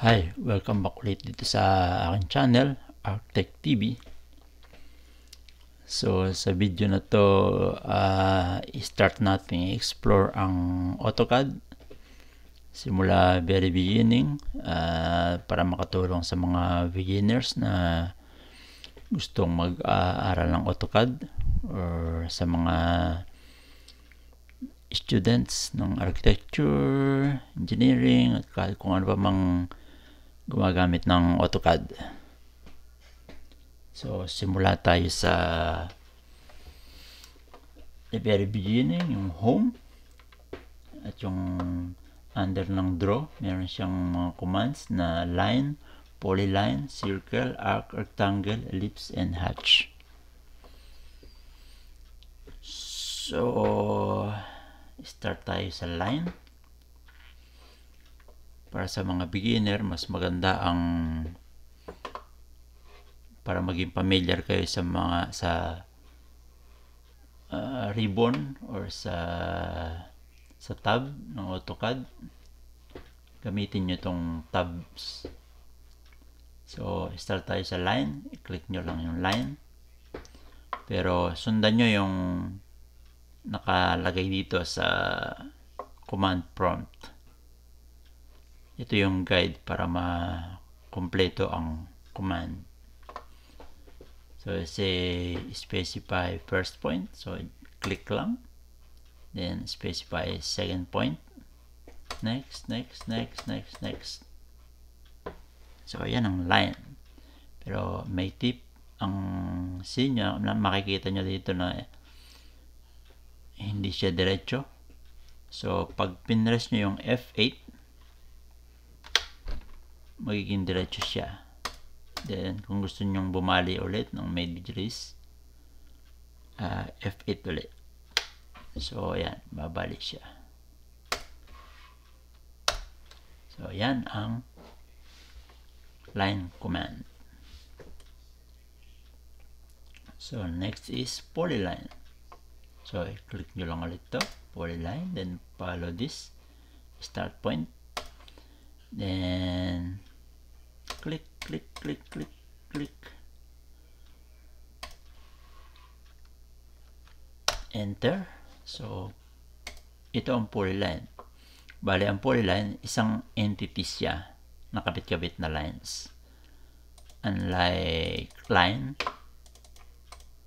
Hi, welcome back ulit dito sa aking channel, ArcTech TV. So, sa video na to, start natin explore ang AutoCAD simula very beginning para makatulong sa mga beginners na gustong mag-aaral ng AutoCAD or sa mga students ng architecture, engineering, at kahit kung ano pa mang gumagamit ng AutoCAD. So, simula tayo sa the very beginning, yung home at yung under ng draw. Meron siyang mga commands na line, polyline, circle, arc, rectangle, ellipse, and hatch. So, start tayo sa line. Para sa mga beginner, mas maganda ang para maging familiar kayo sa mga ribbon or sa tab ng AutoCAD. Gamitin nyo itong tabs. So, start tayo sa line. I-click nyo lang yung line. Pero sundan nyo yung nakalagay dito sa command prompt. Ito yung guide para ma-kompleto ang command. So, say specify first point. So, click lang. Then, specify second point. Next, next, next, next, next. So, ayan ang line. Pero, may tip. Ang sinya, makikita nyo dito na hindi siya diretso. So, pag pinress nyo yung F8, magiging diretso siya. Then, kung gusto nyong bumali ulit ng may degrees, F8 ulit. So, ayan, babalik siya. So, ayan ang line command. So, next is polyline. So, click nyo lang ulit to, polyline, then follow this start point. Then, click, click, click, click, click. Enter. So, ito ang polyline. Bali, ang polyline, isang entity siya. Nakabit-kabit na lines. Unlike line,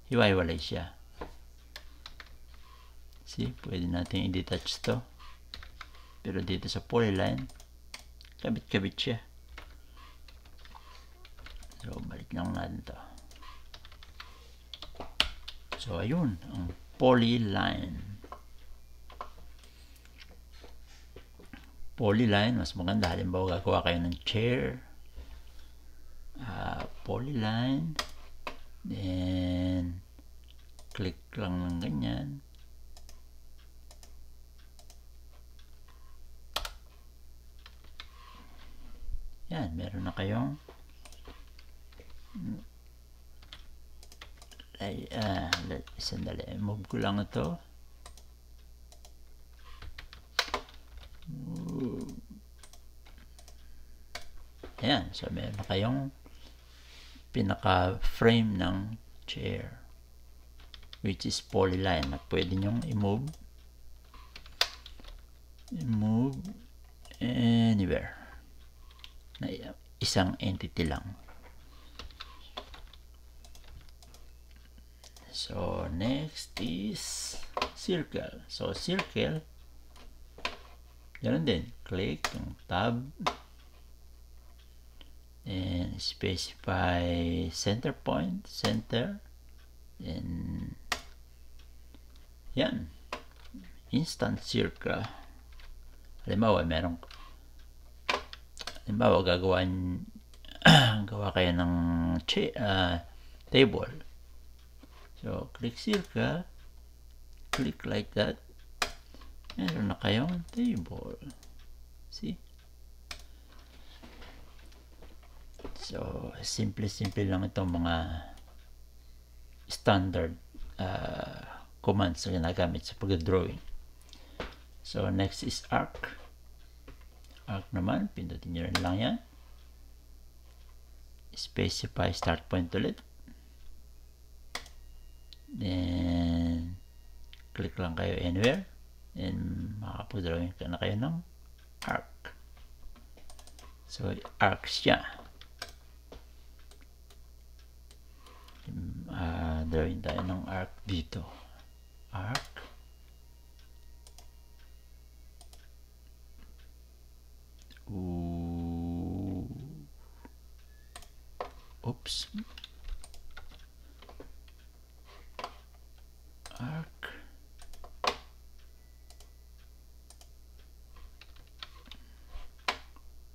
hiwa-hiwalay siya. See, pwede natin i-detach to. Pero dito sa polyline, kabit-kabit siya. So, balik lang natin to. So, ayun, ang polyline. Polyline, mas maganda. Halimbawa, gagawa kayo ng chair. Polyline. Then, click lang ng ganyan. Yan, meron na kayong sandali, move ko lang ito. Ayan, so meron na kayong pinaka-frame ng chair, which is polyline, na pwede nyong i-move anywhere na isang entity lang. So, next is circle. So, circle, ganoon din. Click yung tab. And specify center point, center. And, yan. Instant circle. Halimbawa, gawa kayo ng table. So, click circle, click like that, meron na kayong table. See? So, simple lang itong mga standard commands na ginagamit sa pag-drawing. So, next is arc. Arc naman, pindutin nyo rin lang yan. specify start point ulit. Then, click lang kayo anywhere. And makapag-drawing ka na kayo ng arc. So, arc siya. Drawing tayo ng arc dito. Arc. Oops. Arc.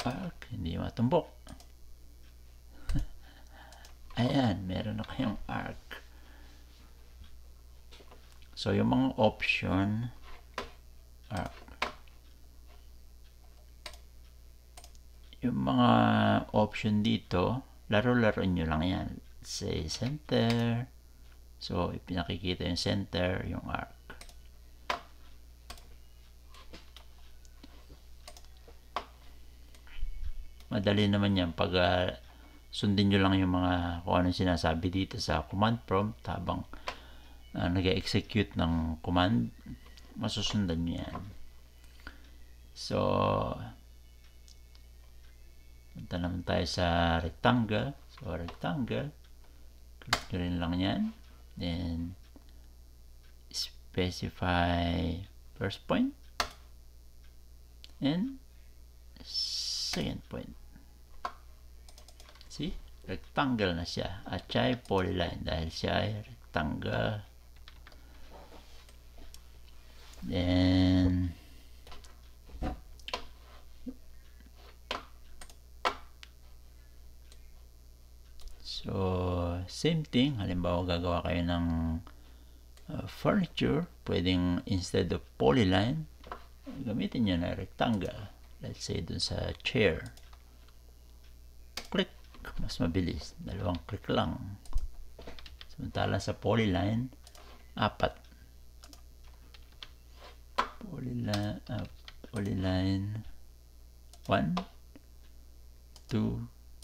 Arc. Hindi matumbok. Ayan, meron na kayong arc. So, yung mga option, arc. Yung mga option dito, laro-laro nyo lang yan. Say center. So, pinakikita yung center, yung arc. Madali naman yan pag sundin nyo lang yung mga kung anong sinasabi dito sa command prompt habang nag-execute ng command, masusundan nyo yan. So, punta naman tayo sa rectangle. So, rectangle, click nyo rin lang yan. Then, specify first point and second point. See? Rectangle na siya. At siya ay polyline dahil siya ay rectangle. Then, so, same thing. Halimbawa, gagawa kayo ng furniture. Pwedeng instead of polyline, gamitin nyo na rectangle. Let's say dun sa chair. Click. Mas mabilis. 2 click lang. Samantala sa polyline, 4. Polyline 1, 2,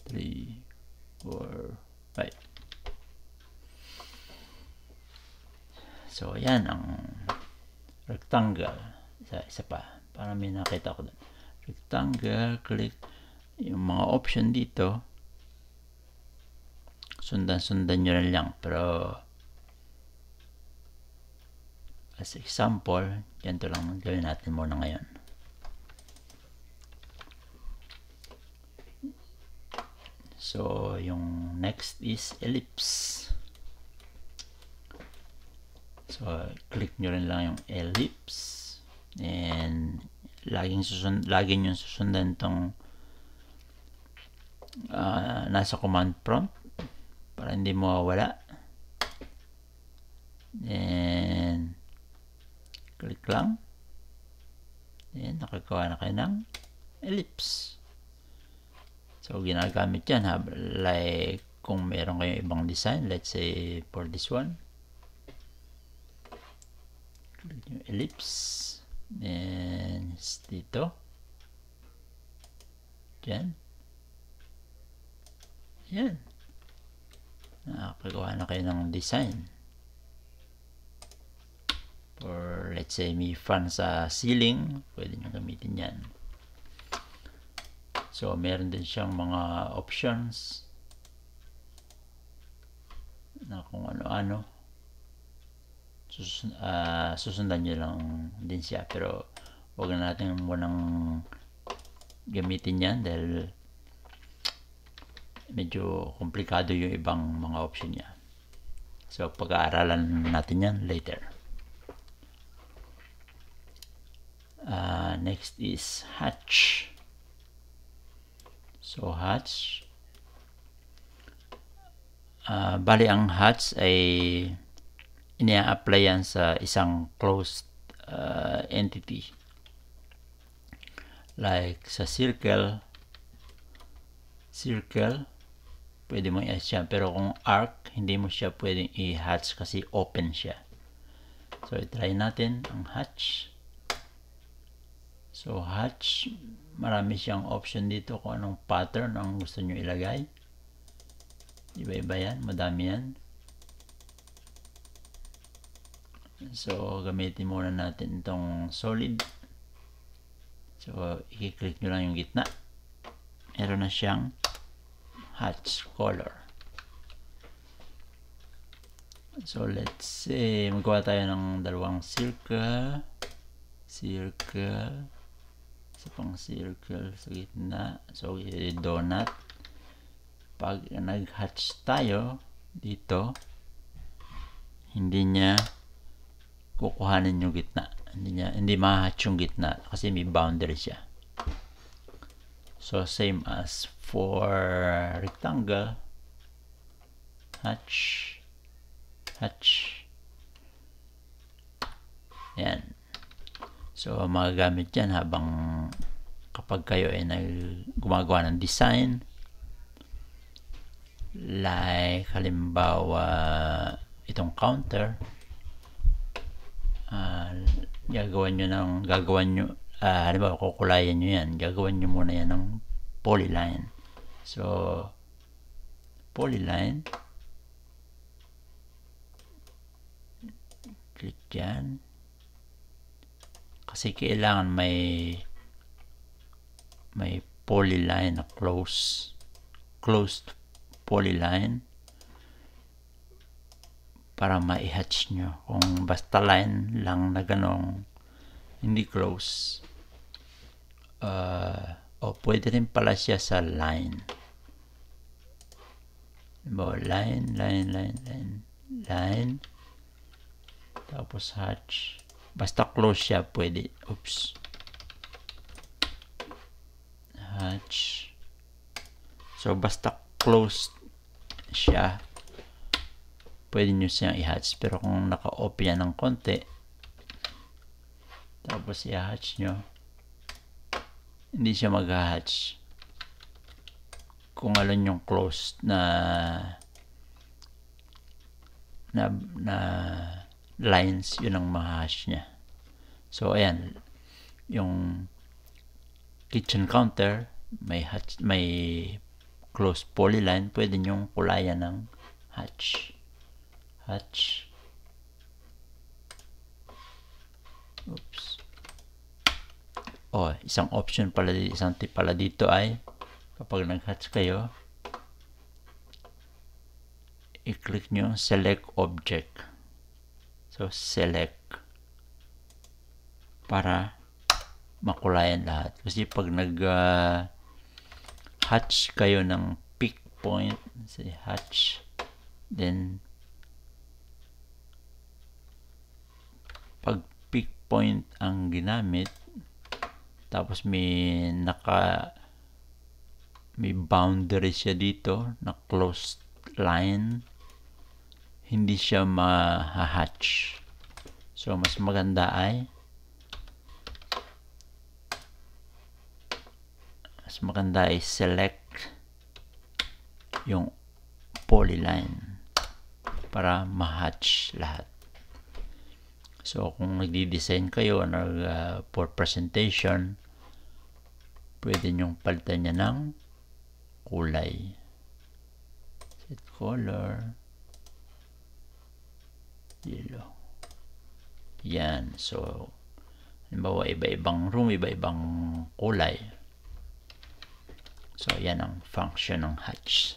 3, 4, 5. So, ayan ang rectangle. Isa pa. Para may nakita ko doon. Rectangle, click. Yung mga option dito, sundan nyo rin lang. Pero, as example, ganito lang gawin natin muna ngayon. So, yung next is ellipse. So, click nyo rin lang yung ellipse. And, lagi nyo susundan itong nasa command prompt para hindi mawawala. And, click lang. And, nakagawa na kayo ng ellipse. So, ginagamit yan like kung meron kayong ibang design, let's say for this one, click yung ellipse. And dito, dyan, yan, nakagawa na kayo ng design. Or let's say may fan sa ceiling, pwede nyo gamitin yan. So, meron din siyang mga options na kung ano-ano. Susundan nyo lang din siya. Pero, huwag na natin munang gamitin yan dahil medyo komplikado yung ibang mga option niya. So, pag-aaralan natin yan later. Next is hatch. So, hatch. Bali, ang hatch ay ina-apply yan sa isang closed entity. Like sa circle, pwede mo i-hatch siya. Pero kung arc, hindi mo siya pwedeng i-hatch kasi open siya. So, i-try natin ang hatch. So, hatch, marami siyang option dito kung anong pattern ang gusto nyo ilagay. Iba-iba yan, madami yan. So, gamitin muna natin itong solid. So, i-click nyo lang yung gitna. Meron na siyang hatch color. So, let's say, magawa tayo ng dalawang circle. Circle. Isa pang circle sa gitna. So, donut. Pag nag-hatch tayo dito, hindi niya kukuhanin yung gitna. Hindi ma-hatch yung gitna kasi may boundary siya. So, same as for rectangle. Hatch. Hatch. Yan. So, magagamit yan habang kapag kayo ay gumagawa ng design. Like, halimbawa, itong counter. Gagawan nyo, halimbawa, kukulayan nyo yan. Gagawan nyo muna yan ng polyline. So, polyline. Click yan. Kasi kailangan may polyline na closed polyline para ma-hatch nyo. Kung basta line lang na ganong hindi close, pwede rin pala siya sa line. Line, tapos hatch. Basta close siya, pwede. Oops. Hatch. So, basta closed siya, pwede nyo siyang i-hatch. Pero kung naka-open yan ng konti, tapos i-hatch nyo, hindi siya mag-hatch. Kung alam yung closed na lines, yun ang ma-hatch niya. So, ayan. Yung kitchen counter, may closed polyline, pwede nyong kulayan ng hatch. Hatch. Oops. Isang option pala, isang tip pala dito ay, kapag nag-hatch kayo, i-click nyo select object. So, select para makulayan lahat. Kasi pag nag-hatch kayo ng pick point, say hatch, then pag pick point ang ginamit, tapos may boundary siya dito na closed line, hindi siya ma-hatch. So, mas maganda ay select yung polyline para ma-hatch lahat. So, kung nagdi-design kayo for presentation, pwede nyong palitan niya ng kulay. Set color. Yellow. Yan. So, halimbawa, iba-ibang room, iba-ibang kulay. So, yan ang function ng hatch.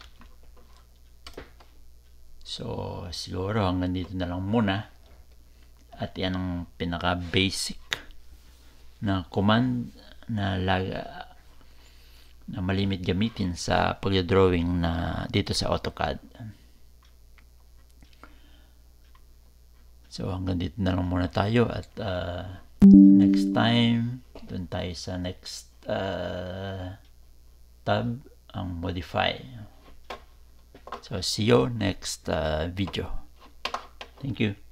So, siguro hanggang dito na lang muna. At yan ang pinaka-basic na command na malimit gamitin sa pag-drawing na dito sa AutoCAD. So, hanggang dito na lang muna tayo at next time, dun tayo sa next tab, ang modify. So, see you next video. Thank you.